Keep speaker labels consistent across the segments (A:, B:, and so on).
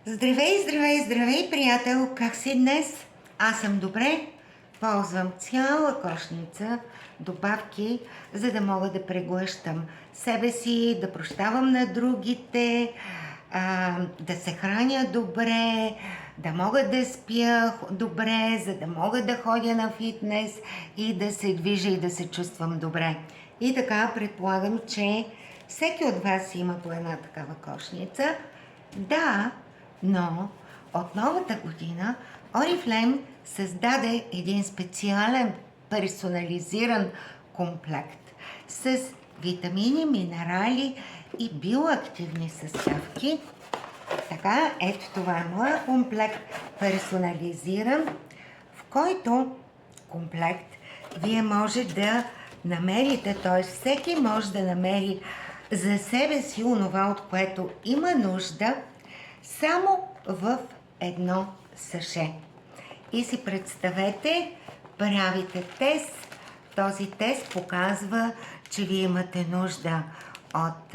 A: Здравей, здравей, здравей, приятел! Как си днес? Аз съм добре. Ползвам цяла кошница добавки, за да мога да преглъщам себе си, да прощавам на другите, да се храня добре, да мога да спя добре, за да мога да ходя на фитнес и да се движа и да се чувствам добре. И така предполагам, че всеки от вас има по една такава кошница. Да, но от новата година Oriflame създаде един специален персонализиран комплект с витамини, минерали и биоактивни съставки. Така, ето това е моя комплект персонализиран, в който комплект вие може да намерите, т.е. всеки може да намери за себе си онова, от което има нужда, само в едно саше. И си представете, правите тест. Този тест показва, че вие имате нужда от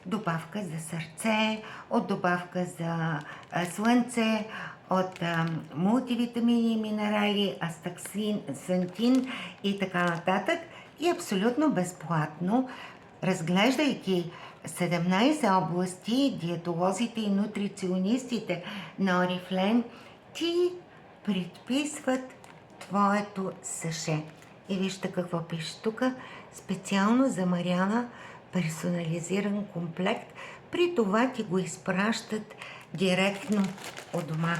A: добавка за сърце, от добавка за слънце, от мултивитамини и минерали, астаксантин и така нататък. И абсолютно безплатно, разглеждайки 17 области, диетолозите и нутриционистите на Oriflame ти предписват твоето саше. И вижте какво пише тук. Специално за Мариана персонализиран комплект. При това ти го изпращат директно от дома.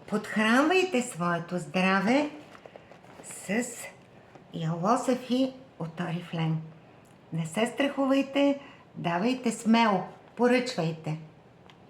A: Подхранвайте своето здраве с ялосафи от Oriflame. Не се страхувайте, давайте смело, поръчвайте.